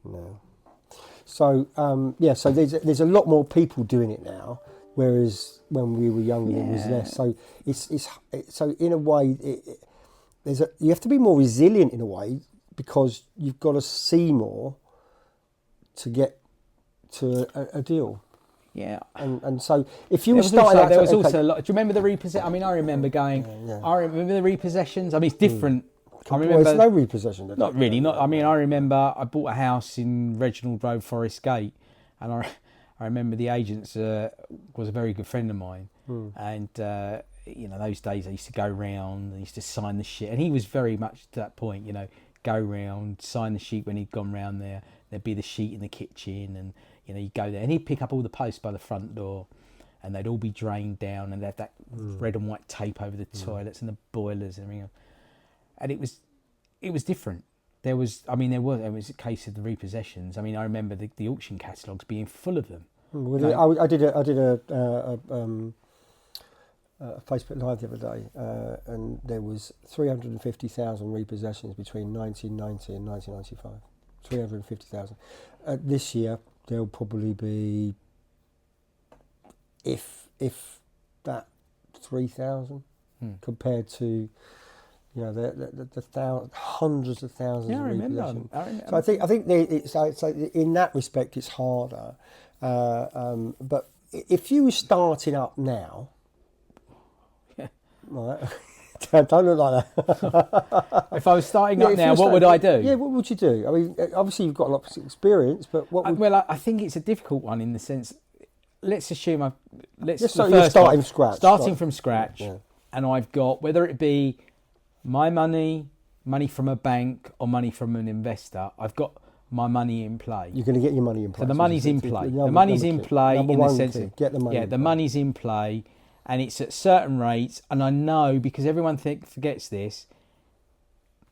no. So so there's a lot more people doing it now, whereas when we were younger there was less. So it's so in a way you have to be more resilient in a way, because you've got to see more to get to a deal. Yeah, and so if you were there was also a lot. Do you remember the repossession? I mean, I remember going. Yeah. I remember the repossessions. I mean, it's different. I remember. Well, there's no repossession. Not really. Not. I mean, I remember I bought a house in Reginald Road, Forest Gate, and I remember the agent was a very good friend of mine, and those days I used to go round, I used to sign the shit, and he was very much to that point. Go round, sign the sheet when he'd gone round there. There'd be the sheet in the kitchen, and you go there, and he'd pick up all the posts by the front door, and they'd all be drained down, and they'd have that red and white tape over the toilets and the boilers and everything. And it was different. There was a case of the repossessions. I mean, I remember the auction catalogues being full of them. I did a Facebook Live the other day, and there was 350,000 repossessions between 1990 and 1995. 350,000. This year there'll probably be, if that, 3,000 compared to the hundreds of thousands of repossessions. I remember. So I think so in that respect it's harder. But if you were starting up now, right, don't look like that. If I was starting up now, what would I do? Yeah, what would you do? I mean, obviously you've got a lot of experience, but what? I think it's a difficult one in the sense. Let's assume you're starting from scratch, and I've got, whether it be my money from a bank, or money from an investor, I've got my money in play. You're going to get your money in play. So the money's in play. The money's in play in the sense of get the money. Yeah, the money's in play, and it's at certain rates. And I know, because everyone forgets this.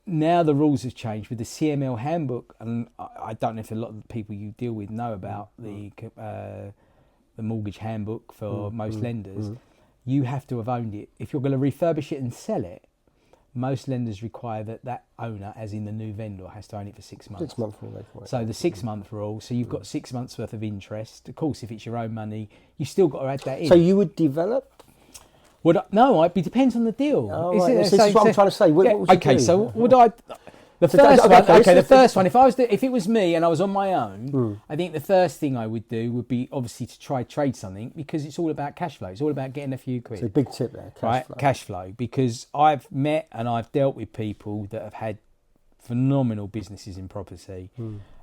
Now the rules have changed with the CML handbook, and I don't know if a lot of the people you deal with know about the mortgage handbook for most lenders. You have to have owned it. If you're going to refurbish it and sell it, most lenders require that owner, as in the new vendor, has to own it for 6 months. 6 month rule. So the 6 month rule. So you've got 6 months worth of interest. Of course, if it's your own money, you still got to add that in. So you would develop? No, it depends on the deal. Oh, right. This is what I'm trying to say. What would you do? So would I? The first one. If it was me and I was on my own, I think the first thing I would do would be obviously to try trade something, because it's all about cash flow. It's all about getting a few quid. So big tip there, cash flow. Because I've met and I've dealt with people that have had phenomenal businesses in property,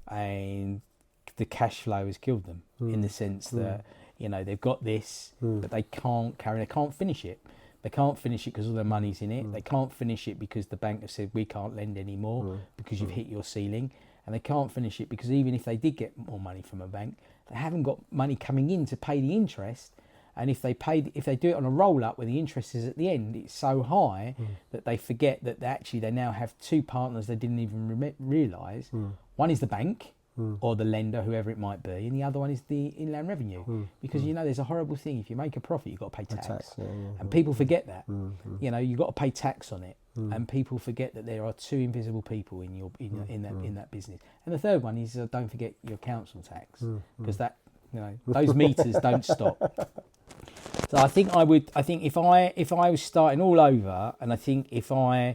and the cash flow has killed them in the sense that they've got this, but they can't finish it. They can't finish it because all their money's in it. They can't finish it because the bank have said we can't lend anymore because you've hit your ceiling. And they can't finish it because even if they did get more money from a bank, they haven't got money coming in to pay the interest. And if they do it on a roll up where the interest is at the end, it's so high that they forget that they now have two partners they didn't even realise. One is the bank, or the lender, whoever it might be, and the other one is the Inland Revenue. Because there's a horrible thing: if you make a profit, you've got to pay tax, and people forget that. You've got to pay tax on it, and people forget that there are two invisible people in that business. And the third one is don't forget your council tax, because those meters don't stop. So I think if I was starting all over, and I think if I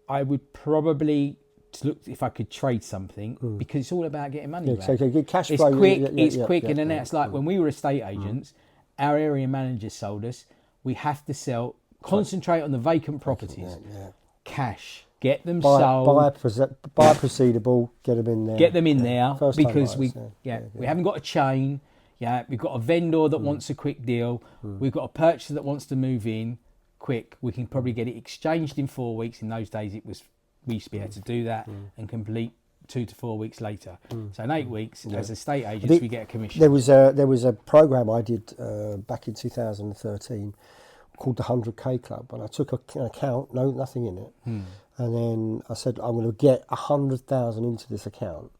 would probably look if I could trade something, because it's all about getting money back. So good cash flow. It's quick, and then it's like when we were estate agents, our area managers sold us. We have to sell, concentrate on the vacant properties, cash, get them sold, buy a proceedable, get them in there, because we haven't got a chain. We've got a vendor that wants a quick deal. We've got a purchaser that wants to move in quick. We can probably get it exchanged in 4 weeks. In those days, we used to be able to do that and complete 2 to 4 weeks later. So in 8 weeks, as estate agents, we get a commission. There was a program I did back in 2013 called the 100K Club, and I took an account, nothing in it, and then I said I'm going to get 100,000 into this account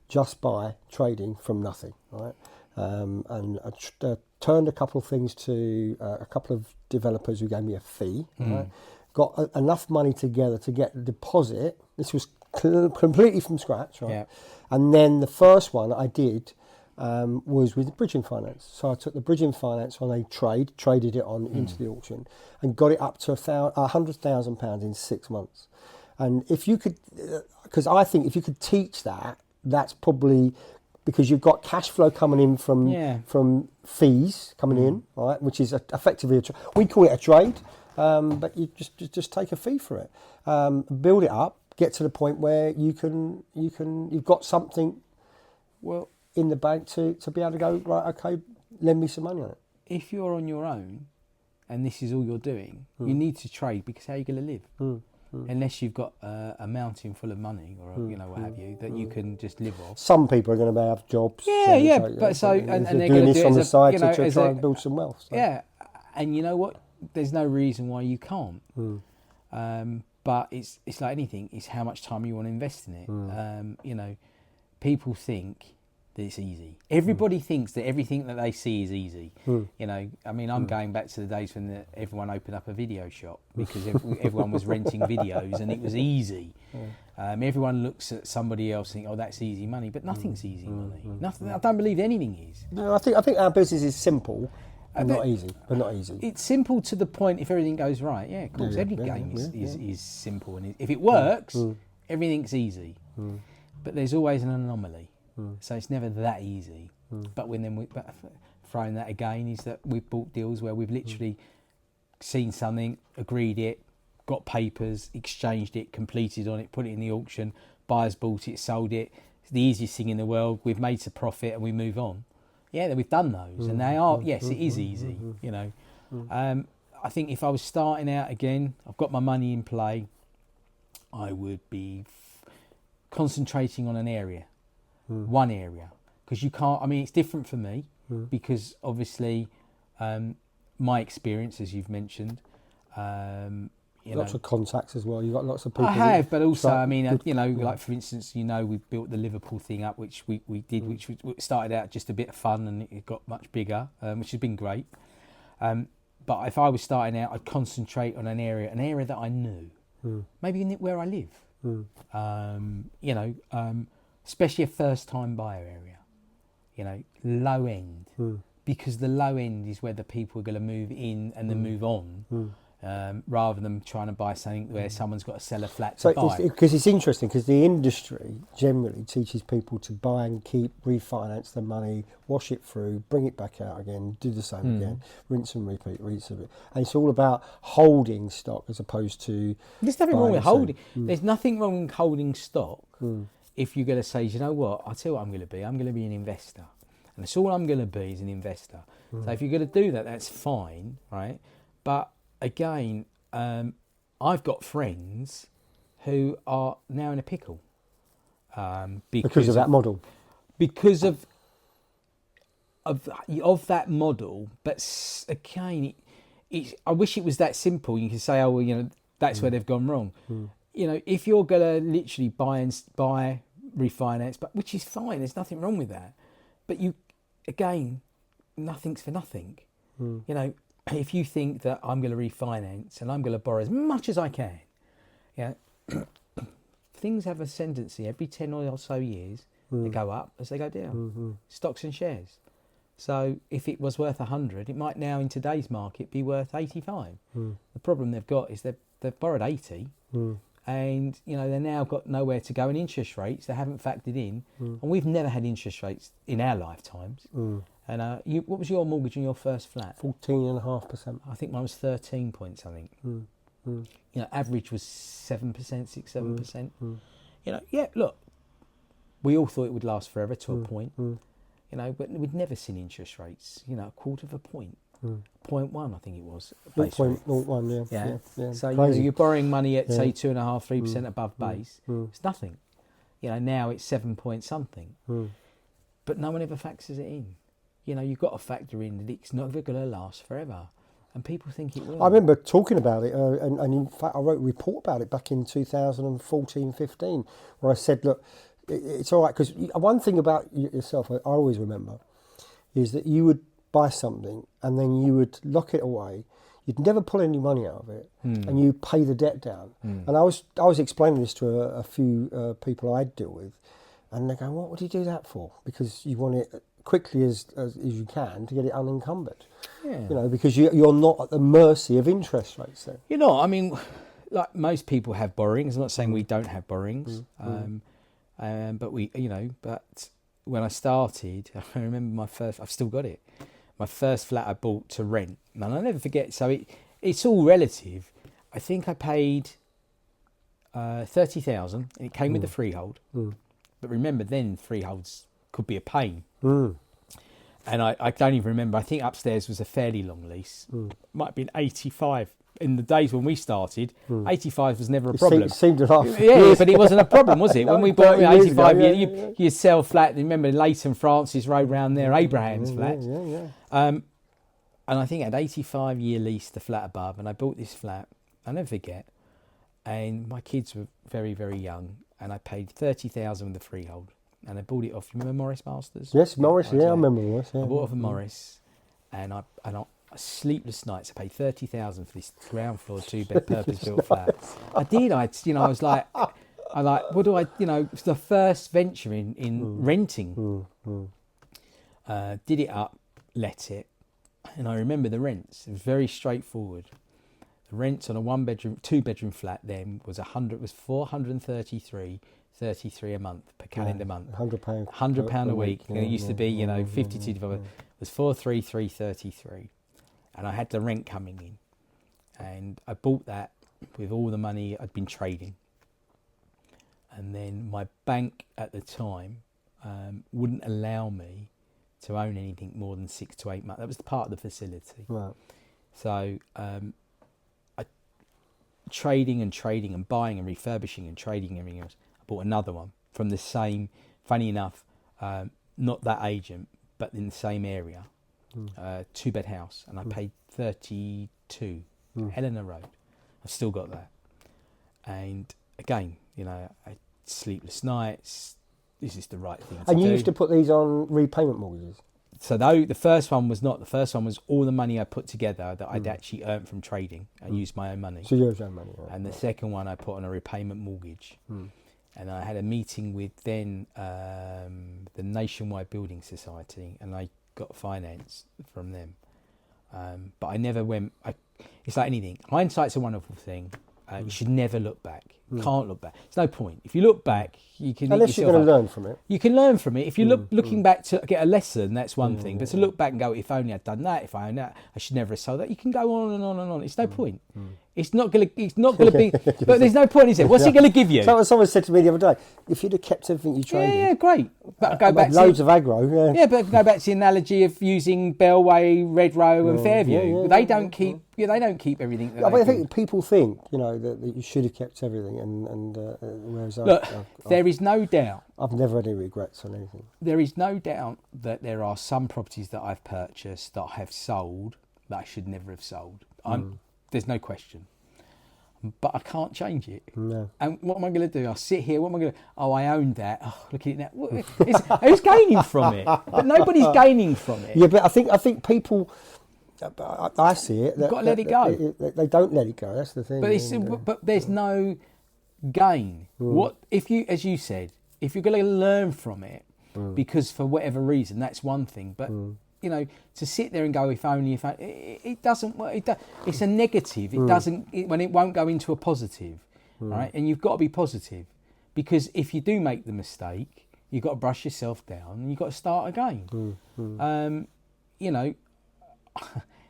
just by trading from nothing, right? And I turned a couple of things to a couple of developers who gave me a fee, right? Got enough money together to get the deposit. This was completely from scratch, right? Yeah. And then the first one I did was with bridging finance. So I took the bridging finance on a traded it on into the auction, and got it up to £100,000 in 6 months. And if you could, because I think if you could teach that, that's probably because you've got cash flow coming in from fees coming in, right? Which is effectively we call it a trade, but you just take a fee for it, build it up, get to the point where you've got something in the bank to be able to go, right, okay, lend me some money on it. If you're on your own and this is all you're doing, you need to trade, because how are you going to live? Unless you've got a mountain full of money or what have you that you can just live off. Some people are going to have jobs. But they're doing going this to on the side to as try and build some wealth. So. Yeah, and you know what? There's no reason why you can't. But it's like anything. It's how much time you want to invest in it. People think that it's easy. Everybody thinks that everything that they see is easy. I'm going back to the days when everyone opened up a video shop because everyone was renting videos and it was easy. Everyone looks at somebody else and think, oh, that's easy money, but nothing's easy money. Nothing. I don't believe anything is. No, I think our business is simple. Not easy. It's simple to the point if everything goes right. Yeah, of course, every game is simple, and if it works, everything's easy. But there's always an anomaly, so it's never that easy. But throwing that again is that we've bought deals where we've literally seen something, agreed it, got papers, exchanged it, completed on it, put it in the auction. Buyers bought it, sold it. It's the easiest thing in the world. We've made a profit and we move on. Yeah, we've done those, and they are. Yes, it is easy. I think if I was starting out again, I've got my money in play, I would be concentrating on an area, one area, because you can't. I mean, it's different for me because obviously my experience, as you've mentioned. Lots of contacts as well. You've got lots of people. I have, but also, I mean, like for instance, we built the Liverpool thing up, which we did, which started out just a bit of fun, and it got much bigger, which has been great. But if I was starting out, I'd concentrate on an area that I knew, maybe where I live. Especially a first-time buyer area. Low end, because the low end is where the people are going to move in and then move on. Rather than trying to buy something where someone's got to sell a flat to buy. Because it's interesting, because the industry generally teaches people to buy and keep, refinance the money, wash it through, bring it back out again, do the same again, rinse and repeat, and it's all about holding stock as opposed to... There's nothing wrong with holding. There's nothing wrong with holding stock if you're going to say, you know what, I'll tell you what I'm going to be. I'm going to be an investor. And that's all I'm going to be, is an investor. So if you're going to do that, that's fine, right? But... Again, I've got friends who are now in a pickle because of that model. Because of that model, but again, I wish it was that simple. You can say, oh, well, that's where they've gone wrong. If you're gonna literally buy, refinance, but which is fine. There's nothing wrong with that. But nothing's for nothing. If you think that I'm going to refinance and I'm going to borrow as much as I can, things have a tendency every 10 or so years they go up as they go down. Stocks and shares. So if it was worth 100, it might now in today's market be worth 85. The problem they've got is they've borrowed 80, and they've now got nowhere to go in interest rates. They haven't factored in, and we've never had interest rates in our lifetimes. And what was your mortgage on your first flat? 14.5%. I think mine was 13 point something. Average was 7%, 6-7%. Look, we all thought it would last forever to a point. But we'd never seen interest rates. A quarter of a point. 0.1, I think it was. 0.01, yeah. So you're borrowing money at say 2.5%, 3% above base. It's nothing. Now it's 7 point something. But no one ever factors it in. You've got to factor in that it's not going to last forever. And people think it will. I remember talking about it, and in fact I wrote a report about it back in 2014-15, where I said, look, it's all right, because one thing about yourself I always remember is that you would buy something and then you would lock it away, you'd never pull any money out of it, and you pay the debt down. And I was explaining this to a few people I deal with, and they go, "What would you do that for?" Because you want it quickly as you can to get it unencumbered. Yeah. You know, because you're not at the mercy of interest rates then. You know, I mean, like most people have borrowings. I'm not saying we don't have borrowings, but we, you know, but when I started, I remember I've still got it. My first flat I bought to rent, and I'll never forget. So it's all relative. I think I paid 30,000, and it came with the freehold. But remember, then freeholds could be a pain. And I don't even remember. I think upstairs was a fairly long lease. Might have been 85. In the days when we started, 85 was never a problem. It seemed enough. Yeah, but it wasn't a problem, was it? When we bought 30 years 85, ago, you sell flat. Remember Leighton Francis Road round there, Abraham's flat. And I think I had 85-year lease, the flat above, and I bought this flat. I'll never forget. And my kids were very, very young, and I paid 30,000 with the freehold. And I bought it off. You remember Morris Masters? Yes, Morris. Yeah, I remember Morris. Yeah. I bought it off of Morris, and I sleepless nights. I paid 30,000 for this ground floor 2-bed purpose-built flat. I did. I was like, what do I? You know, it's the first venture in renting. Did it up, let it, and I remember the rents. It was very straightforward. The rents on a 2-bedroom flat then was 433 a month per calendar month. £100 a week. And it used to be, you know, 52 divided. It was 433.33, and I had the rent coming in, and I bought that with all the money I'd been trading. And then my bank at the time wouldn't allow me to own anything more than 6 to 8 months. That was part of the facility. Right. So trading and buying and refurbishing and trading and everything else. I bought another one from the same, funny enough, not that agent, but in the same area, 2-bed house, and I paid 32, Helena Road. I've still got that. And again, you know, I sleepless nights. This is the right thing to do. And you used to put these on repayment mortgages? So though the first one was not. The first one was all the money I put together that I'd actually earned from trading. I used my own money. So your own money. Right. And the second one I put on a repayment mortgage. And I had a meeting with then the Nationwide Building Society, and I got finance from them. But I never went. It's like anything. Hindsight's a wonderful thing. You should never look back. You can't look back. There's no point. If you look back, you can. Unless you're going to learn from it. You can learn from it. If you looking back to get a lesson, that's one thing. But to look back and go, if only I'd done that, if I owned that, I should never have sold that. You can go on and on and on. It's no point. It's not going to be. But there's no point, is it? What's it going to give you? Someone said to me the other day, if you'd have kept everything you traded. Yeah, great. But go back loads of aggro. Yeah, but go back to the analogy of using Bellway, Red Row, and Fairview. They don't keep. Yeah, they don't keep everything. But I think people think, you know, that you should have kept everything, and whereas there is no doubt. I've never had any regrets on anything. There is no doubt that there are some properties that I've purchased that I have sold that I should never have sold. There's no question. But I can't change it. No. And what am I going to do? I'll sit here. What am I going to? Oh, I owned that. Oh, look at it now. Who's gaining from it? But nobody's gaining from it. Yeah, but I think people. I see it. You've got to let it go. They don't let it go. That's the thing. But there's no gain. What if you, as you said, if you're going to learn from it, because for whatever reason, that's one thing. But you know, to sit there and go, if only, it doesn't work. It's a negative. It doesn't. When it won't go into a positive, right? And you've got to be positive, because if you do make the mistake, you've got to brush yourself down and you've got to start again. You know,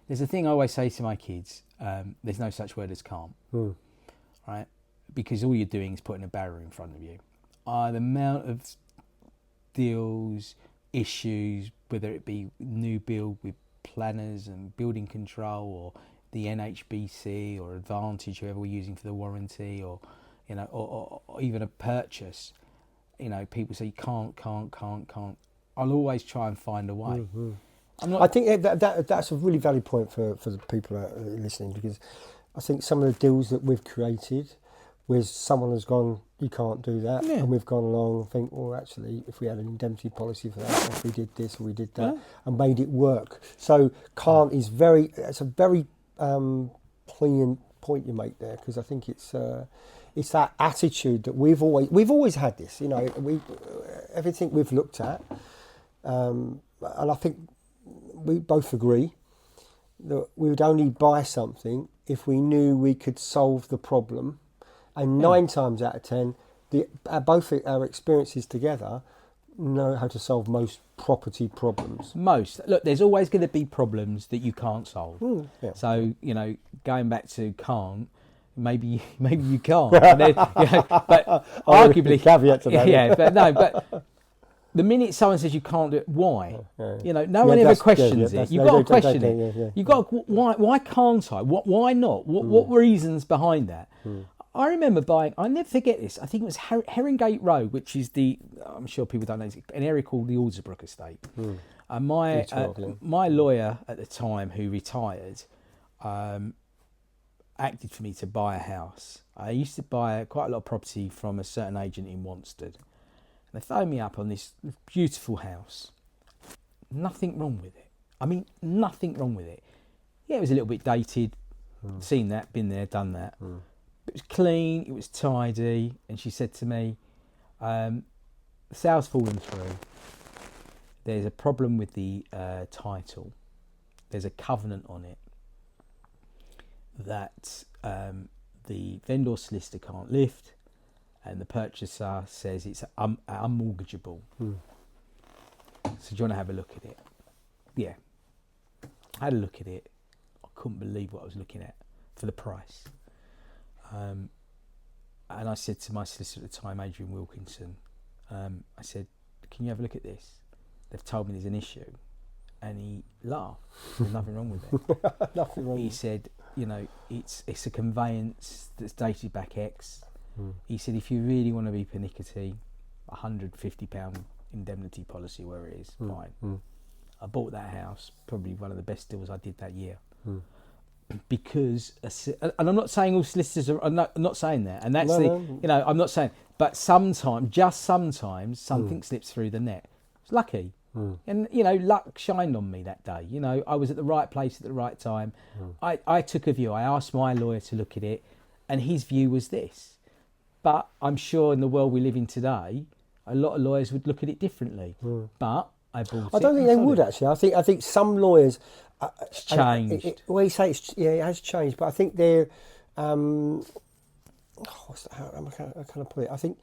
there's a thing I always say to my kids. There's no such word as calm, right? Because all you're doing is putting a barrier in front of you. The amount of deals, issues, whether it be new build with planners and building control, or the NHBC or Advantage, whoever we're using for the warranty, or you know, or even a purchase. You know, people say can't. I'll always try and find a way. I think that's a really valid point for the people listening, because I think some of the deals that we've created, where someone has gone, you can't do that, and we've gone along and think, well, actually, if we had an indemnity policy for that, or if we did this or we did that, and made it work. So can't is it's a very poignant point you make there, because I think it's that attitude that we've always had this. You know, everything we've looked at, and I think we both agree that we would only buy something if we knew we could solve the problem. And 9 times out of 10, both our experiences together know how to solve most property problems. Look, there's always going to be problems that you can't solve. Yeah. So, you know, going back to can't, maybe you can't. But, then, you know, but arguably, caveat to that. Yeah, but the minute someone says you can't do it, why? You know, no one ever questions it. You've got to question it. You've got why can't I? Why not? What reasons behind that? I remember buying, I'll never forget this, I think it was Herringate Road, which is I'm sure people don't know, an area called the Aldersbrook Estate. And my lawyer at the time, who retired, acted for me to buy a house. I used to buy quite a lot of property from a certain agent in Wanstead. And they phoned me up on this beautiful house. Nothing wrong with it. I mean, nothing wrong with it. Yeah, it was a little bit dated. Seen that, been there, done that. It was clean, it was tidy, and she said to me, the sale's fallen through. There's a problem with the title. There's a covenant on it that the vendor solicitor can't lift, and the purchaser says it's unmortgageable. So do you want to have a look at it? Yeah. I had a look at it. I couldn't believe what I was looking at for the price. And I said to my solicitor at the time, Adrian Wilkinson, I said, can you have a look at this? They've told me there's an issue. And he laughed. There's nothing wrong with it. Nothing wrong. He said, you know, it's a conveyance that's dated back X. He said, if you really want to be pernickety, £150 indemnity policy, where it is, fine. I bought that house, probably one of the best deals I did that year. Because, and I'm not saying all solicitors are, I'm not saying that, and that's you know, I'm not saying, but sometimes, something slips through the net. It's lucky. And, you know, luck shined on me that day. You know, I was at the right place at the right time. I took a view. I asked my lawyer to look at it, and his view was this. But I'm sure in the world we live in today, a lot of lawyers would look at it differently. But I bought it. I don't think they would, actually. I think some lawyers... It's changed. Well, you say it has changed, but I think they're... how can I put it? I think...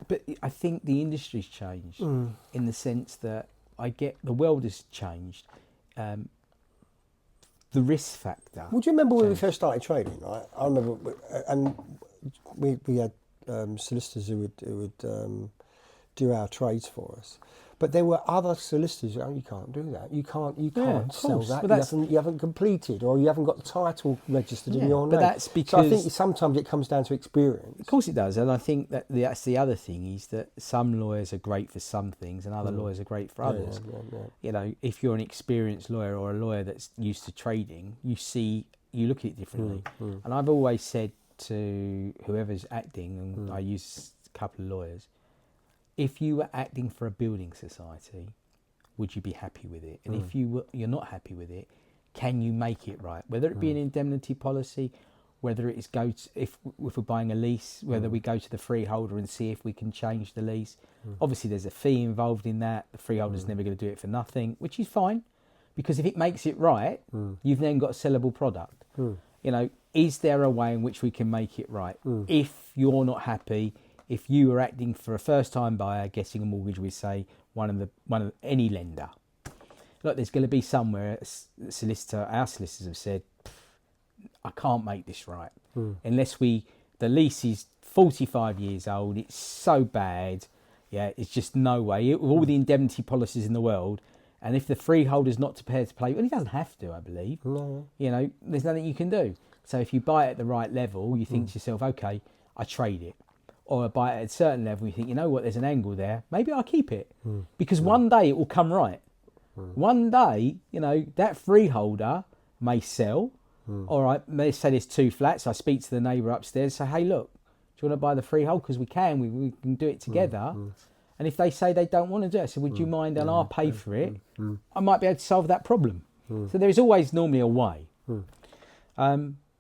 But I think the industry's changed in the sense that the world has changed. The risk factor. Well, do you remember when we first started trading? Right? I remember, and we had solicitors who would do our trades for us. But there were other solicitors who, you can't do that. You can't sell that. You haven't completed, or you haven't got the title registered in your name. But that's because... So I think sometimes it comes down to experience. Of course it does. And I think that's the other thing, is that some lawyers are great for some things and other lawyers are great for others. Yeah. You know, if you're an experienced lawyer or a lawyer that's used to trading, you look at it differently. And I've always said to whoever's acting, and I use a couple of lawyers, if you were acting for a building society, would you be happy with it? And if you're not happy with it, can you make it right? Whether it be an indemnity policy, whether it is if we're buying a lease, whether we go to the freeholder and see if we can change the lease. Obviously, there's a fee involved in that. The freeholder's never going to do it for nothing, which is fine, because if it makes it right, you've then got a sellable product. You know, is there a way in which we can make it right? If you're not happy, if you were acting for a first-time buyer getting a mortgage with, say, one of any lender, look, there's going to be somewhere our solicitors have said, I can't make this right unless the lease is 45 years old. It's so bad, it's just no way. With all the indemnity policies in the world, and if the freeholder's not prepared to pay, well, he doesn't have to, I believe. No. You know, there's nothing you can do. So if you buy it at the right level, you think to yourself, okay, I trade it. Or I buy it at a certain level, you think, you know what, there's an angle there, maybe I'll keep it. Because one day it will come right. One day, you know, that freeholder may sell. All right, let's say there's 2 flats. I speak to the neighbour upstairs, say, hey, look, do you want to buy the freehold? Because we can do it together. And if they say they don't want to do it, I said, would you mind, and I'll pay for it, I might be able to solve that problem. So there is always normally a way.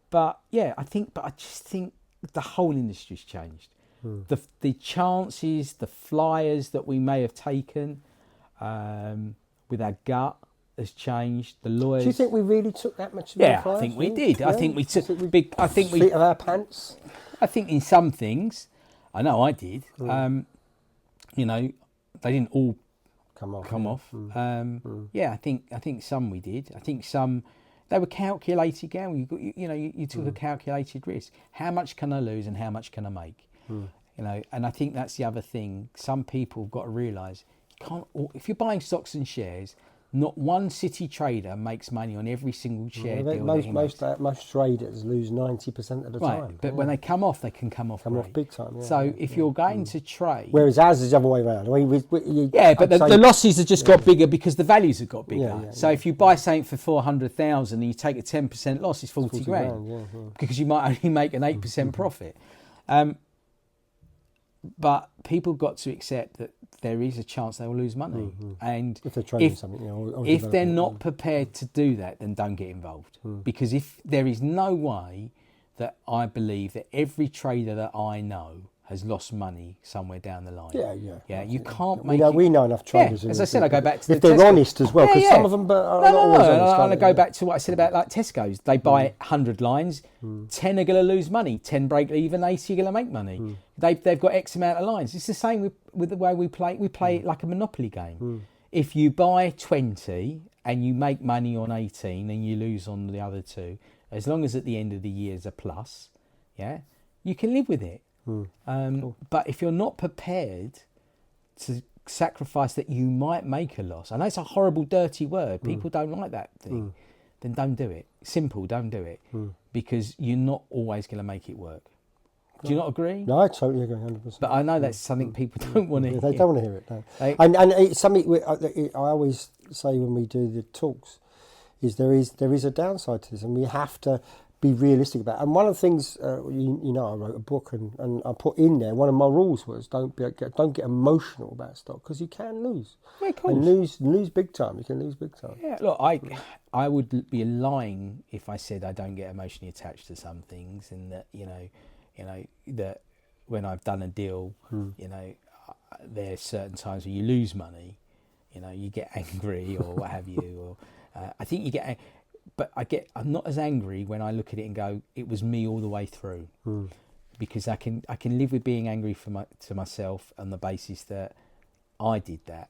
But yeah, I just think the whole industry's changed. The chances, the flyers that we may have taken with our gut has changed. The lawyers. Do you think we really took that much? Yeah, I think we did. Yeah? I think we took big. I think seat of our pants. I think in some things, I know I did. You know, they didn't all come off. Yeah, I think some we did. I think some they were calculated gamble. You took a calculated risk. How much can I lose and how much can I make? You know, and I think that's the other thing. Some people have got to realise you can't. If you're buying stocks and shares, not one city trader makes money on every single share deal. Most traders lose 90% of the time. But when they come off, they can come off big time. Yeah, so if you're going to trade, whereas ours is the other way around. I mean, but the losses have just got bigger because the values have got bigger. So if you buy something for 400,000 and you take a 10% loss, it's 40 grand. Because you might only make an 8% profit. But people got to accept that there is a chance they will lose money, and if they're trading something, if they're not prepared to do that, then don't get involved. Because if there is no way that I believe that every trader that I know has lost money somewhere down the line. Yeah. You can't make. We know enough traders. As I said, I go back to if they're honest as well, because some of them are not always honest. I go back to what I said about like Tesco's. They buy 100 lines, 10 are going to lose money, 10 break even, 80 are going to make money. They've got X amount of lines. It's the same with the way we play. We play it like a Monopoly game. If you buy 20 and you make money on 18 and you lose on the other two, as long as at the end of the year is a plus, you can live with it. But if you're not prepared to sacrifice that you might make a loss, I know it's a horrible, dirty word, people don't like that thing, then don't do it. Simple, don't do it. Because you're not always going to make it work. Do you not agree? No, I totally agree, 100%. But I know that's something people don't want to hear. They don't want to hear it, no. And it's something I always say when we do the talks, is there is a downside to this, and we have to be realistic about it. And one of the things, I wrote a book and I put in there, one of my rules was don't get emotional about stock, because you can lose. Yeah, of course. And lose big time. You can lose big time. Yeah, look, I would be lying if I said I don't get emotionally attached to some things, and that that when I've done a deal, there's certain times when you lose money, you get angry or what have you, or I think you get. But I'm not as angry when I look at it and go, it was me all the way through, because I can live with being angry to myself on the basis that I did that.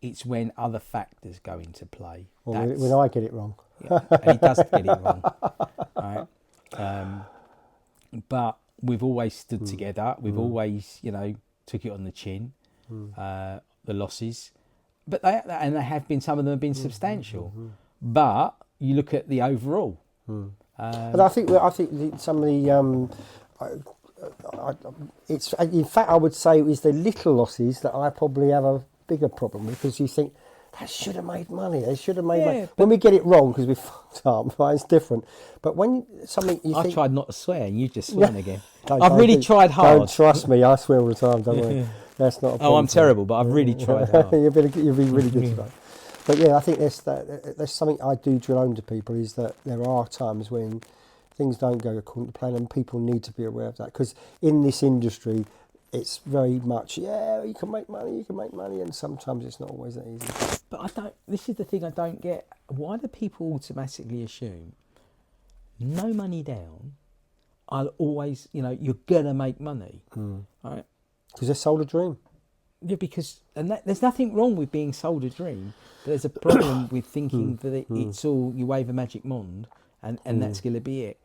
It's when other factors go into play. Or when I get it wrong. And he does get it wrong. Right? But we've always stood together. We've always, took it on the chin, the losses. But they have been, some of them have been substantial. But you look at the overall. But I think some of the it's in fact I would say it was the little losses that I probably have a bigger problem with, because you think they should have made money. They should have made money. When we get it wrong because we fucked up, right, it's different. But when something I tried not to swear and you just sworn again. I've really tried hard. Don't trust me. I swear all the time. Don't worry. That's not a problem. I'm terrible, but I've really tried hard. You've been really good today. But yeah, I think there's something I do drill home to people, is that there are times when things don't go according to plan, and people need to be aware of that, because in this industry, it's very much, you can make money, and sometimes it's not always that easy. But this is the thing I don't get. Why do people automatically assume no money down, I'll always, you're going to make money, right? Because they're sold a dream. Yeah, there's nothing wrong with being sold a dream, but there's a problem with thinking that it's all, you wave a magic wand and that's going to be it.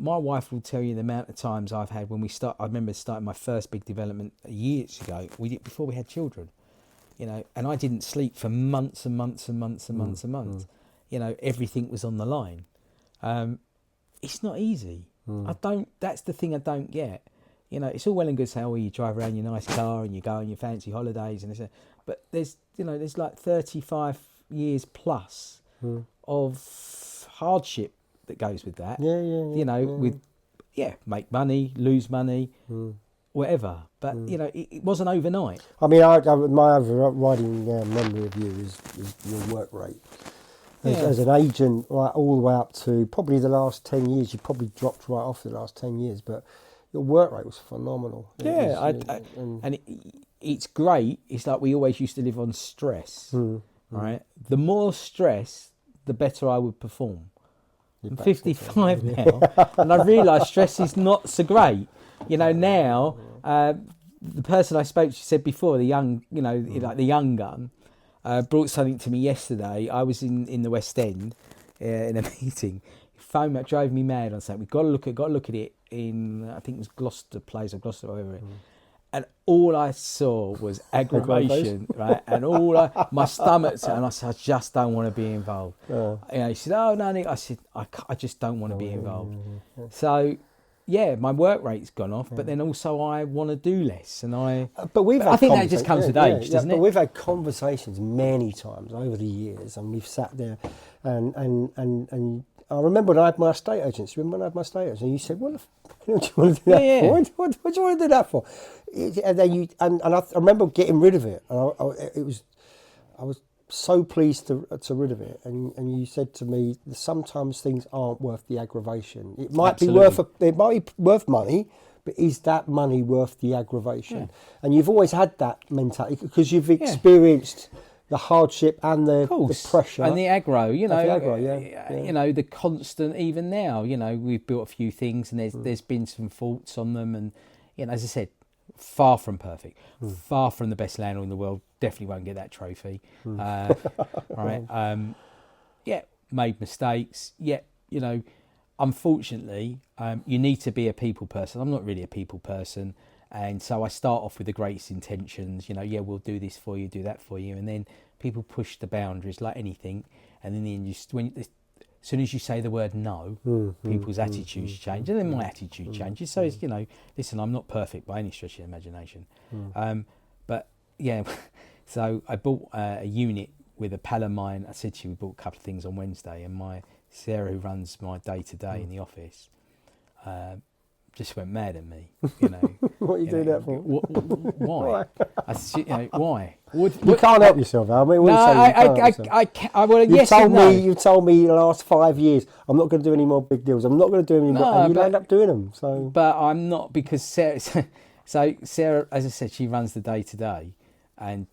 My wife will tell you the amount of times I've had when I remember starting my first big development years ago. We did before we had children, and I didn't sleep for months and months and months and months and months. Everything was on the line. It's not easy. That's the thing I don't get. It's all well and good saying, you drive around your nice car and you go on your fancy holidays, but there's like 35 years plus of hardship that goes with that. Yeah. Make money, lose money, whatever. But you know, it wasn't overnight. I mean, my overriding memory of you is your work rate. As an agent, right, all the way up to probably the last 10 years, you probably dropped right off the last 10 years, but your work rate was phenomenal. It's great. It's like we always used to live on stress, right? The more stress, the better I would perform. I'm 55 now, and I realise stress is not so great. You know, now, the person I spoke to said before, the young, you know, like the young gun, brought something to me yesterday. I was in the West End in a meeting. Phone that drove me mad on something. We've got to look at it in, I think it was Gloucester Place or Gloucester, whatever it is. And all I saw was aggravation, right? And my stomach, and I said, I just don't want to be involved. You know, he said, oh, no, Nick. I said, I just don't want to be involved. So, yeah, my work rate's gone off, but then also I want to do less. And I think that just comes with age, doesn't it? But we've had conversations many times over the years, and we've sat there and I remember when I had my estate agents. Remember when I had my estate agents? And you said, "What the fuck do you want to do that for? What do you want to do that for?" And then I remember getting rid of it. And I was so pleased to rid of it. And you said to me, sometimes things aren't worth the aggravation. It might be worth money, but is that money worth the aggravation? Yeah. And you've always had that mentality because you've experienced the hardship and the pressure and the aggro, you know, you know, the constant. Even now, you know, we've built a few things, and there's been some faults on them, and you know, as I said, far from perfect, far from the best landlord in the world. Definitely won't get that trophy, right? Made mistakes. Yeah, you know, unfortunately, you need to be a people person. I'm not really a people person. And so I start off with the greatest intentions, you know, yeah, we'll do this for you, do that for you. And then people push the boundaries like anything. And then as soon as you say the word no, people's attitudes change. And then my attitude changes. So it's, you know, listen, I'm not perfect by any stretch of the imagination. But yeah, so I bought a unit with a pal of mine. I said to you, we bought a couple of things on Wednesday. And Sarah, who runs my day-to-day in the office, just went mad at me, you know. What are you doing that for? Why? I said, you know, why? You can't help yourself, Al. You've told me the last 5 years, I'm not going to do any more big deals. I'm not going to do any more. And you end up doing them. So. But I'm not, because Sarah, Sarah, as I said, she runs the day-to-day, and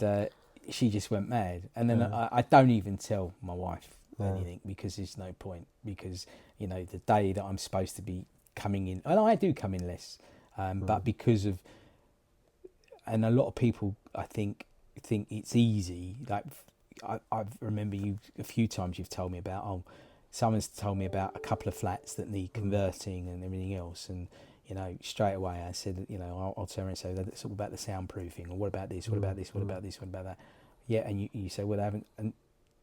she just went mad. And then I don't even tell my wife anything, because there's no point. Because, you know, the day that I'm supposed to be coming in, and I do come in less, but because of, and a lot of people I think it's easy. Like I remember you a few times you've told me about, someone's told me about a couple of flats that need converting and everything else, and you know, straight away I said, you know, I'll turn around and say that it's all about the soundproofing, or what about this, what about this, what about this, what about that. Yeah, and you say, well, I haven't, and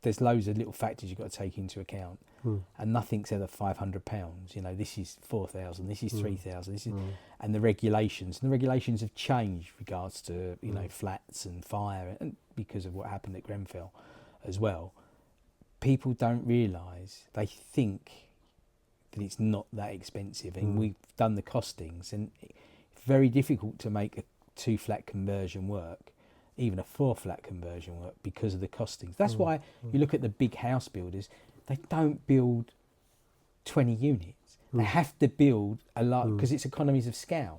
there's loads of little factors you've got to take into account, and nothing's ever £500. You know, this is 4,000, this is 3,000, this is, and the regulations have changed regards to, you know, flats and fire, and because of what happened at Grenfell as well. People don't realise, they think that it's not that expensive, and we've done the costings, and it's very difficult to make a 2-flat conversion work, even a 4-flat conversion work, because of the costings. That's why you look at the big house builders, they don't build 20 units. They have to build a lot, because it's economies of scale.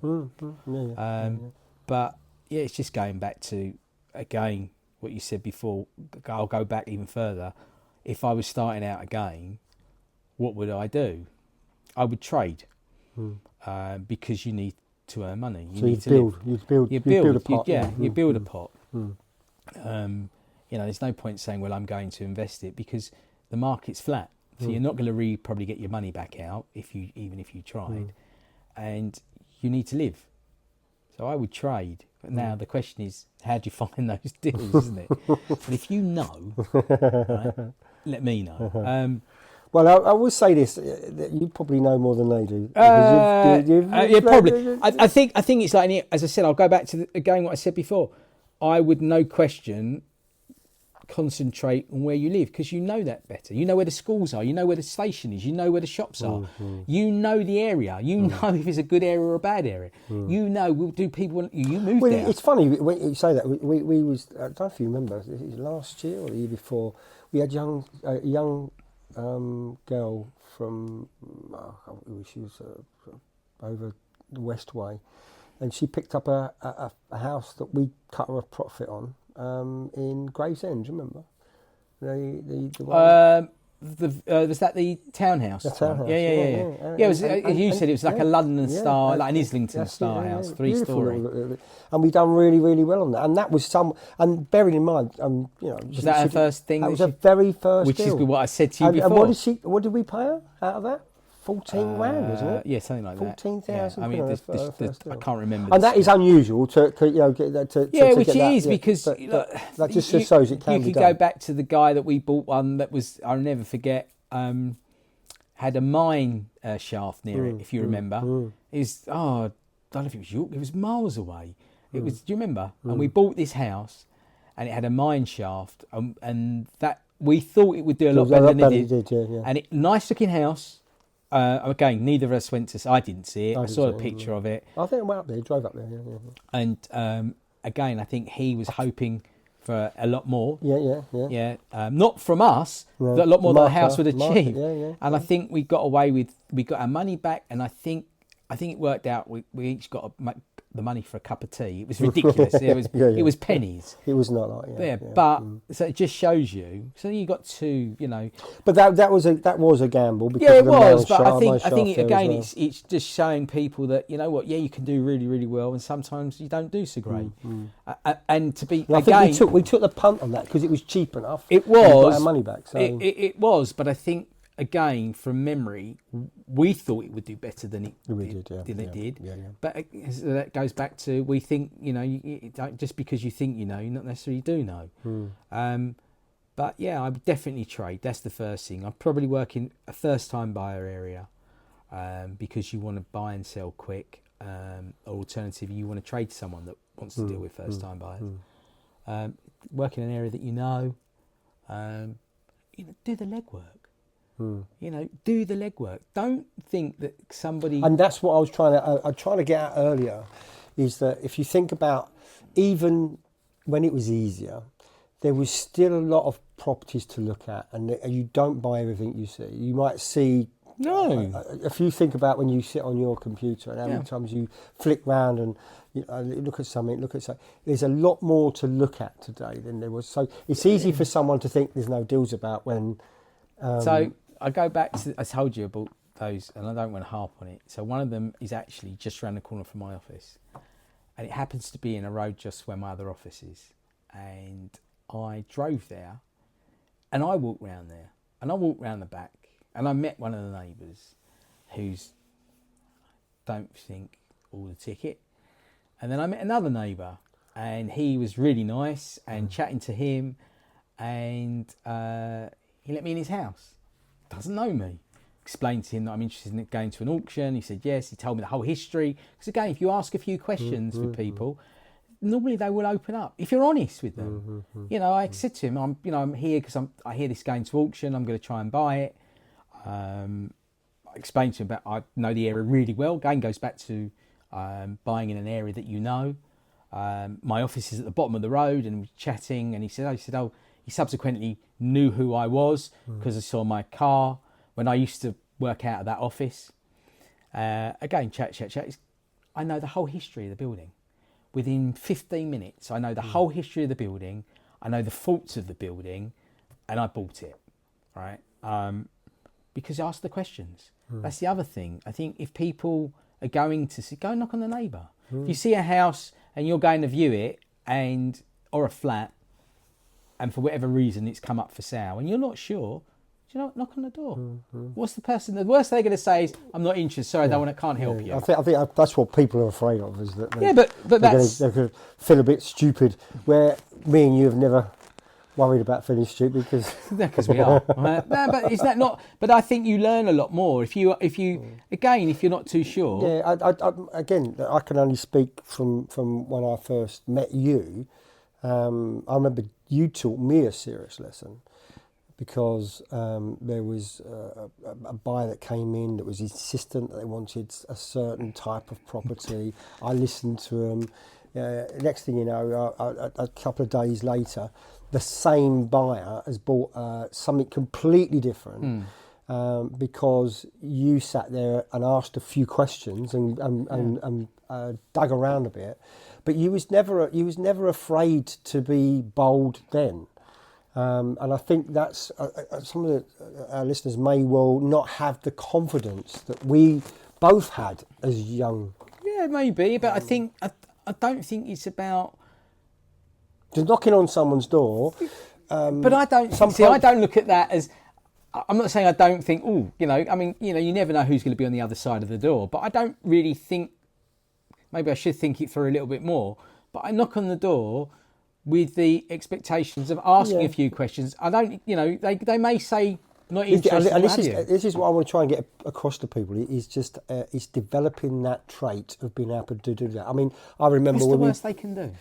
But yeah, it's just going back to, again, what you said before. I'll go back even further. If I was starting out again, what would I do? I would trade, because you need to earn money. You build a pot. You build a pot. You know, there's no point saying, well, I'm going to invest it, because the market's flat. So you're not going to probably get your money back out even if you tried, and you need to live. So I would trade. But now the question is, how do you find those deals, isn't it? And if you know, right, let me know. Well, I will say this: that you probably know more than they do. Probably. I think it's like, as I said, I'll go back to again what I said before. I would, no question, concentrate on where you live because you know that better. You know where the schools are. You know where the station is. You know where the shops are. You know the area. You know if it's a good area or a bad area. You know, do people you move Well, there? it's funny when you say that. We was, I don't know if you remember, it was last year or the year before, we had a young girl from, she was over the West Way, and she picked up a house that we cut her a profit on in Gravesend. Do you remember? The one. Was that the townhouse? The townhouse. Yeah. It was, you said it was like a London style, like an Islington style house, 3-story. And we done really, really well on that. And that was and bearing in mind, you know, Was that her first thing? That was her very first which deal. is what I said to you And before. what did we pay her out of that? 14 grand, wasn't it? Yeah, something like 14,000. that. I mean, I can't remember. And that is unusual to get that. Which it is because that just shows it can be done. You could go back to the guy that we bought one that was, I'll never forget, had a mine shaft near it, if you remember. Is I don't know if it was York, it was miles away. It was. Do you remember? And we bought this house, and it had a mine shaft, and that we thought it would do a lot better than it did. And nice looking house. Again, neither of us went to. I didn't see it. I saw a picture of it. I think I went up there. Drove up there. Yeah. And again, I think he was hoping for a lot more. Yeah. Not from us. No, a lot more than the house would achieve. And I think we got away with. We got our money back, and I think it worked out. We each got the money for a cup of tea. It was ridiculous. It was pennies. It was not like but so it just shows you. So you got two, you know. But that was a gamble. Because it was. But I think again, well. it's just showing people that you know what. Yeah, you can do really, really well, and sometimes you don't do so great. And to be I think we took the punt on that because it was cheap enough. It was. We got our money back. So. It was, but I think. Again, from memory, we thought it would do better than it did. Yeah. But that goes back to we think, you know, you don't, just because you think you know, you not necessarily do know. But yeah, I would definitely trade. That's the first thing. I'd probably work in a first-time buyer area because you want to buy and sell quick. Or alternatively, you want to trade to someone that wants to deal with first-time buyers. Work in an area that you know, do the legwork. You know, do the legwork. Don't think that somebody. And that's what I was trying to get at earlier, is that if you think about, even when it was easier, there was still a lot of properties to look at, and you don't buy everything you see. You might see. No. If you think about when you sit on your computer and how many times you flick round and look at something, there's a lot more to look at today than there was. So it's easy for someone to think there's no deals about when. So I go back to, I told you about those, and I don't want to harp on it. So one of them is actually just around the corner from my office, and it happens to be in a road just where my other office is. And I drove there, and I walked round there, and I walked round the back, and I met one of the neighbours who's don't think all the ticket. And then I met another neighbour, and he was really nice, and chatting to him, and he let me in his house. Doesn't know me. Explained to him that I'm interested in going to an auction. He said yes. He told me the whole history. Because again, if you ask a few questions with people, normally they will open up if you're honest with them. You know, I said to him, I'm here because I hear this going to auction. I'm going to try and buy it. I explained to him about I know the area really well. Again, goes back to buying in an area that you know. My office is at the bottom of the road, and we're chatting. And he said, he subsequently knew who I was because I saw my car when I used to work out of that office. Again, chat. I know the whole history of the building. Within 15 minutes, I know the whole history of the building. I know the faults of the building, and I bought it, right? Because I asked the questions. That's the other thing. I think if people are going to go knock on the neighbour. If you see a house and you're going to view it, or a flat, and for whatever reason it's come up for sale and you're not sure, do you know, knock on the door. What's the worst they're going to say is, I'm not interested, sorry, I can't help you. I think that's what people are afraid of, is that they're going to feel a bit stupid, where me and you have never worried about feeling stupid because we are. No, but is that not? But I think you learn a lot more if you're not too sure. Yeah, I can only speak from when I first met you. I remember you taught me a serious lesson because there was a buyer that came in that was insistent that they wanted a certain type of property. I listened to them. Next thing you know, a couple of days later, the same buyer has bought something completely different because you sat there and asked a few questions and dug around a bit. But you was never afraid to be bold then. And I think that's some of our listeners may well not have the confidence that we both had as young. Yeah, maybe, but I don't think it's about just knocking on someone's door. But I don't I don't look at that as. I'm not saying I don't think. Oh, you never know who's going to be on the other side of the door. But I don't really think. Maybe I should think it through a little bit more. But I knock on the door with the expectations of asking a few questions. I don't, they may say not interested. And this is what I want to try and get across to people. Is just it's developing that trait of being able to do that. I mean, I remember What's the worst they can do.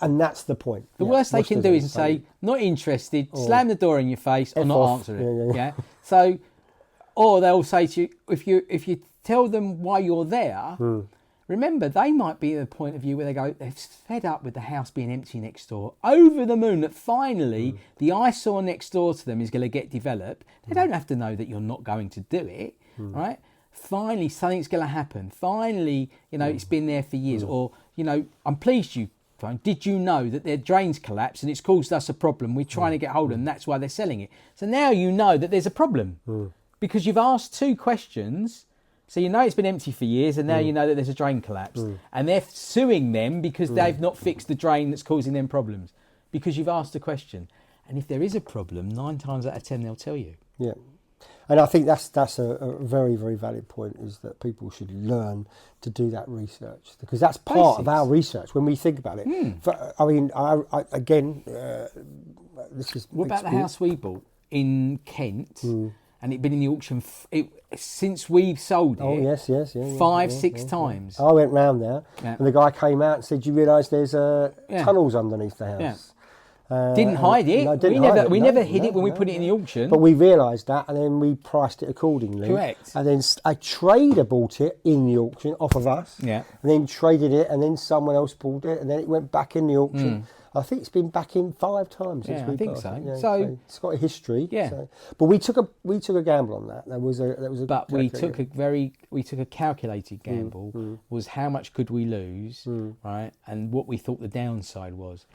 And that's the point. The worst they can do is say, not interested, slam the door in your face, or not answer it. Yeah. So, or they'll say to you, if you tell them why you're there, remember they might be at the point of view where they go, they're fed up with the house being empty next door, over the moon that finally the eyesore next door to them is going to get developed. They don't have to know that you're not going to do it, right? Finally, something's going to happen. Finally, it's been there for years, or I'm pleased you. Did you know that their drains collapsed and it's caused us a problem? We're trying to get hold of them. That's why they're selling it. So now you know that there's a problem because you've asked two questions. So you know it's been empty for years and now you know that there's a drain collapsed. And they're suing them because they've not fixed the drain that's causing them problems because you've asked a question. And if there is a problem, 9 times out of 10, they'll tell you. Yeah. And I think that's a very, very valid point, is that people should learn to do that research, because that's part of our research when we think about it. I mean, this is... What about the house we bought in Kent? And it'd been in the auction since we sold it. Oh, yes. 5-6 times. I went round there and the guy came out and said, you realise there's tunnels underneath the house? Yeah. Didn't hide it. No, we never hid it when we put it in the auction. But we realised that, and then we priced it accordingly. Correct. And then a trader bought it in the auction off of us. Yeah. And then traded it, and then someone else bought it, and then it went back in the auction. I think it's been back in 5 times since we think passed so. it. Yeah, so it's got a history. Yeah. So. But we took a gamble on that. We took a calculated gamble. Was how much could we lose, right? And what we thought the downside was.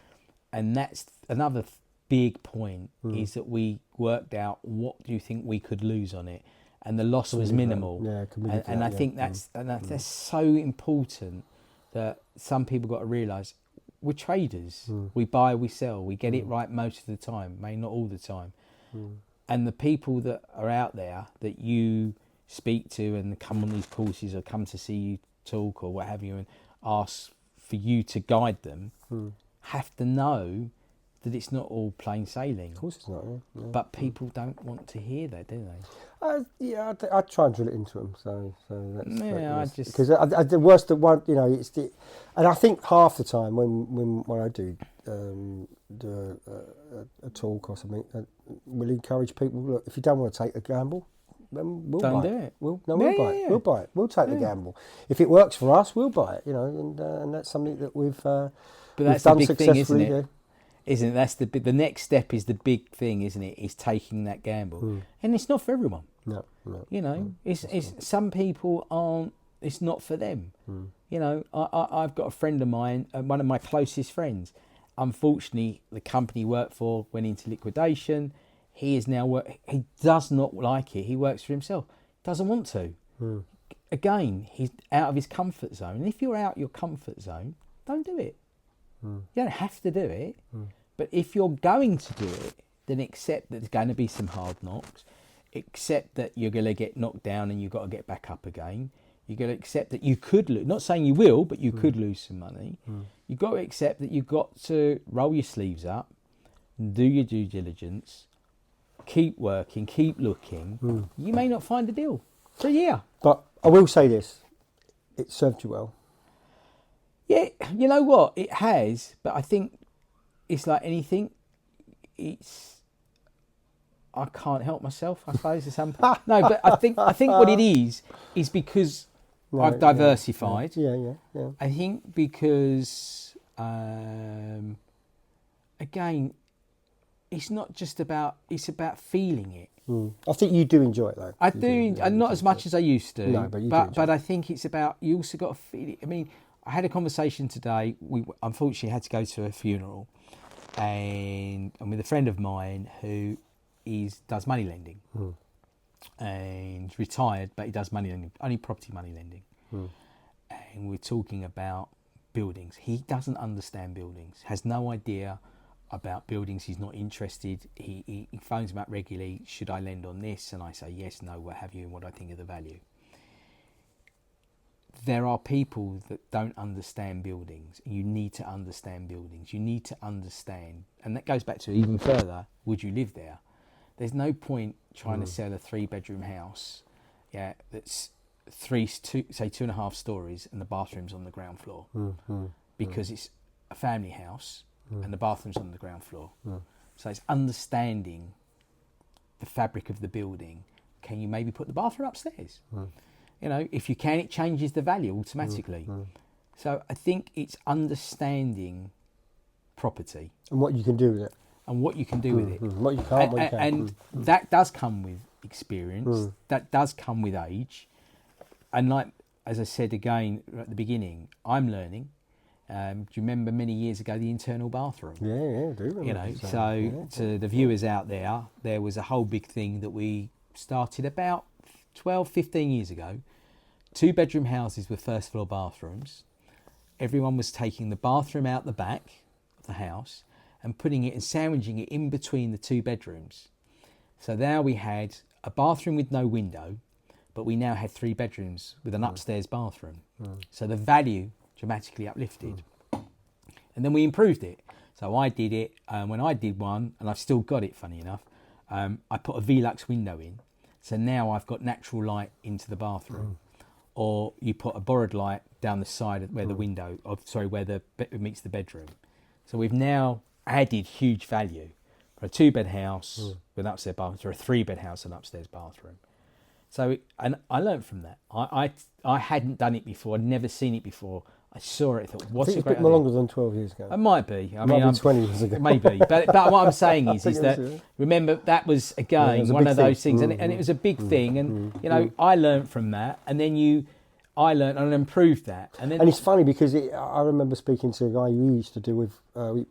And that's another big point, is that we worked out what do you think we could lose on it, and the loss was minimal. I think that's so important, that some people got to realise we're traders. We buy, we sell, we get it right most of the time, maybe not all the time. And the people that are out there that you speak to and come on these courses or come to see you talk or what have you and ask for you to guide them, have to know that it's not all plain sailing. Of course it's not. No. But people don't want to hear that, do they? I try and drill it into them. So that's because the worst of one, it's the, and I think half the time when I do a talk or something, we'll encourage people. Look, if you don't want to take the gamble, then we'll buy it. We'll buy it. We'll buy it. We'll take the gamble. If it works for us, we'll buy it. And that's something that we've. But that's the big thing, isn't it? Isn't it? That's the next step is the big thing, isn't it? Is taking that gamble, and it's not for everyone. No. It's some people aren't. It's not for them. I've got a friend of mine, one of my closest friends. Unfortunately, the company he worked for went into liquidation. He is now he does not like it. He works for himself. Doesn't want to. Again, he's out of his comfort zone. And if you're out your comfort zone, don't do it. You don't have to do it, but if you're going to do it, then accept that there's going to be some hard knocks. Accept that you're going to get knocked down and you've got to get back up again. You've got to accept that you could lose. Not saying you will, but you could lose some money. You've got to accept that you've got to roll your sleeves up, do your due diligence, keep working, keep looking. You may not find a deal for a year. But I will say this, it served you well. Yeah, you know what? It has, but I think it's like anything. I can't help myself, I suppose, at some point. No, but I think what it is because I've diversified. Yeah. I think because, again, it's not just about, it's about feeling it. I think you do enjoy it, though. I do, and not as much as I used to. No, but you do enjoy but I think it's about, you also got to feel it. I mean, I had a conversation today. We unfortunately had to go to a funeral, and with a friend of mine who does money lending, and retired, but he does money lending, only property money lending. And we're talking about buildings. He doesn't understand buildings, has no idea about buildings. He's not interested. He phones me up regularly. Should I lend on this? And I say yes, no, what have you, and what I think of the value. There are people that don't understand buildings. You need to understand buildings. You need to understand, and that goes back to even further, would you live there? There's no point trying to sell a 3-bedroom house, that's 2.5 stories and the bathroom's on the ground floor, because it's a family house and the bathroom's on the ground floor. So it's understanding the fabric of the building. Can you maybe put the bathroom upstairs? You know, if you can, it changes the value automatically. So I think it's understanding property And what you can do with it. and what you can do with it. What you can't, what you can. And that does come with experience. That does come with age. And like, as I said again at the beginning, I'm learning. Do you remember many years ago the internal bathroom? Yeah, I do remember. You know, to the viewers out there was a whole big thing that we started about 12, 15 years ago. 2-bedroom houses with first floor bathrooms. Everyone was taking the bathroom out the back of the house and putting it and sandwiching it in between the 2 bedrooms. So now we had a bathroom with no window, but we now had 3 bedrooms with an upstairs bathroom. So the value dramatically uplifted. And then we improved it. So I did it, when I did one, and I've still got it, funny enough, I put a Velux window in. So now I've got natural light into the bathroom. Or you put a borrowed light down the side of where the window, where the meets the bedroom. So we've now added huge value for a 2-bed house with an upstairs bathroom, or a 3-bed house and upstairs bathroom. So, and I learned from that. I hadn't done it before. I'd never seen it before. I saw it. I thought, what's a great idea? a bit more longer than 12 years ago. It might be. I Might mean, be 20 years ago. Maybe. But what I'm saying is that, remember, that was, again, was a one big of those thing. things. And it was a big thing. And, you know, I learned from that. And then I learned and improved that. And it's funny because I remember speaking to a guy we used to deal with, we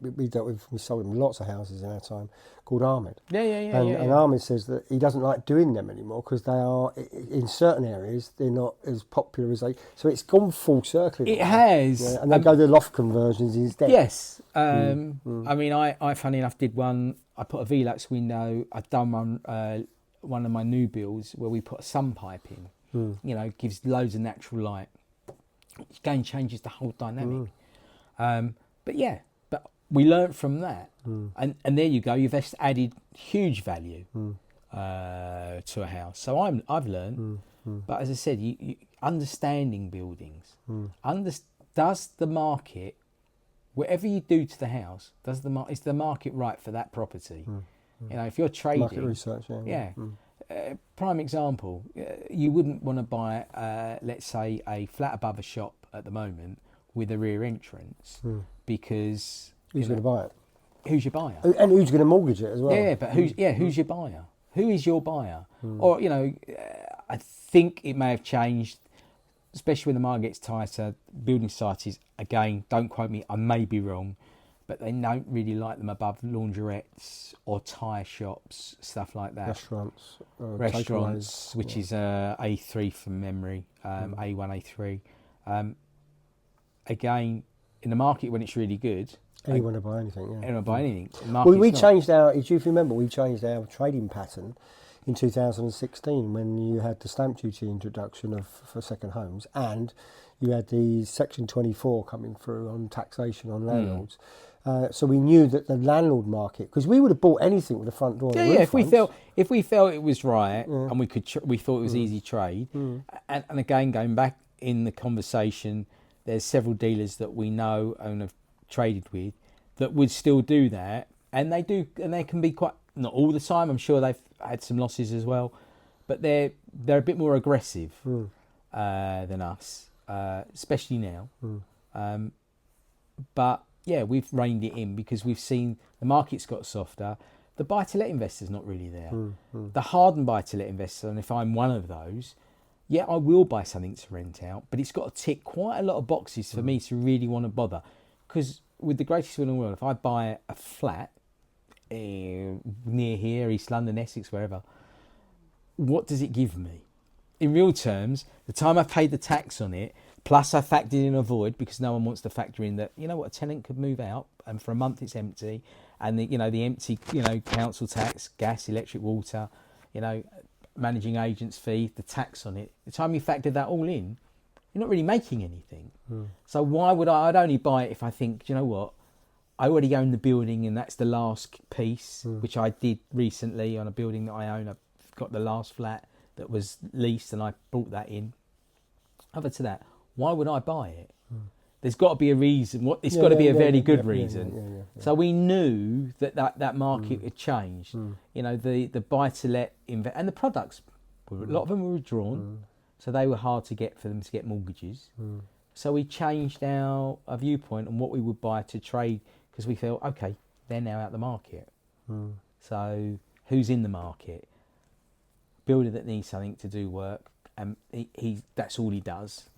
sold him lots of houses in our time, called Ahmed. And Ahmed says that he doesn't like doing them anymore because they are, in certain areas, they're not as popular as they... So it's gone full circle. It has. Yeah, and they go the loft conversions instead. Yes. I mean, I funny enough, did one, I put a Velux window, I've done one of my new builds where we put a sun pipe in. You know, gives loads of natural light. Again, changes the whole dynamic. But we learnt from that, and there you go. You've added huge value to a house. So I've learnt. But as I said, you understanding buildings. Does the market, whatever you do to the house, is the market right for that property? You know, if you're trading, market research. Prime example, you wouldn't want to buy, let's say, a flat above a shop at the moment with a rear entrance because... Who's going to buy it? Who's your buyer? And who's going to mortgage it as well? Yeah, but who's your buyer? Who is your buyer? Or, you know, I think it may have changed, especially when the market gets tighter. Building societies, again, don't quote me, I may be wrong, but they don't really like them above laundrettes or tyre shops, stuff like that. Restaurants, which is A3 from memory, A1, A3. Again, in the market when it's really good, anyone will buy anything. Yeah. Anyone buy anything. We changed our. If you remember, we changed our trading pattern in 2016 when you had the stamp duty introduction for second homes, and you had the Section 24 coming through on taxation on landlords. So we knew that the landlord market, because we would have bought anything with a front door. If we felt it was right and we thought it was easy trade. And again, going back in the conversation, there's several dealers that we know and have traded with that would still do that, and they do, and they can be quite, not all the time. I'm sure they've had some losses as well, but they're a bit more aggressive than us, especially now. But yeah, we've reined it in because we've seen the market's got softer. The buy-to-let investor's not really there. The hardened buy-to-let investor, and if I'm one of those, yeah, I will buy something to rent out, but it's got to tick quite a lot of boxes for me to really want to bother. Because with the greatest will in the world, if I buy a flat near here, East London, Essex, wherever, what does it give me? In real terms, the time I paid the tax on it, plus I factored in a void, because no one wants to factor in that, you know what, a tenant could move out and for a month it's empty, and the empty, council tax, gas, electric, water, managing agent's fee, the tax on it. The time you factor that all in, you're not really making anything. So why would I'd only buy it if I think, do you know what, I already own the building and that's the last piece, which I did recently on a building that I own. I've got the last flat that was leased and I brought that in. Other to that, why would I buy it? There's got to be a reason. It's got to be a very good reason. So we knew that market had changed. The buy-to-let and the products, a lot of them were withdrawn, so they were hard to get for them to get mortgages. So we changed our viewpoint on what we would buy to trade, because we felt, okay, they're now out the market. So who's in the market? Builder that needs something to do work, and he that's all he does.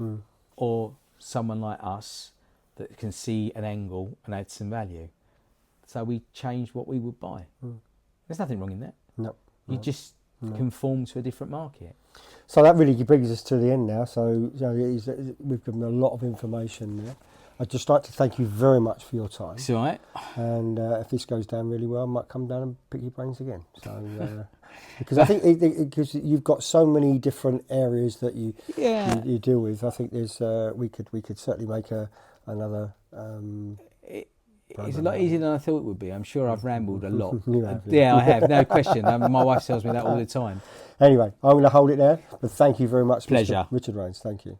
Or someone like us that can see an angle and add some value. So we changed what we would buy. There's nothing wrong in that. No. You just conform to a different market. So that really brings us to the end now. So we've given a lot of information there. I'd just like to thank you very much for your time. It's all right. And if this goes down really well, I might come down and pick your brains again. So because I think because you've got so many different areas that you deal with, I think there's we could certainly make another. It's a lot easier than I thought it would be. I'm sure I've rambled a lot. You have, yeah, I have, no question. My wife tells me that all the time. Anyway, I'm going to hold it there. But thank you very much, Pleasure. Mr. Richard Rains. Thank you.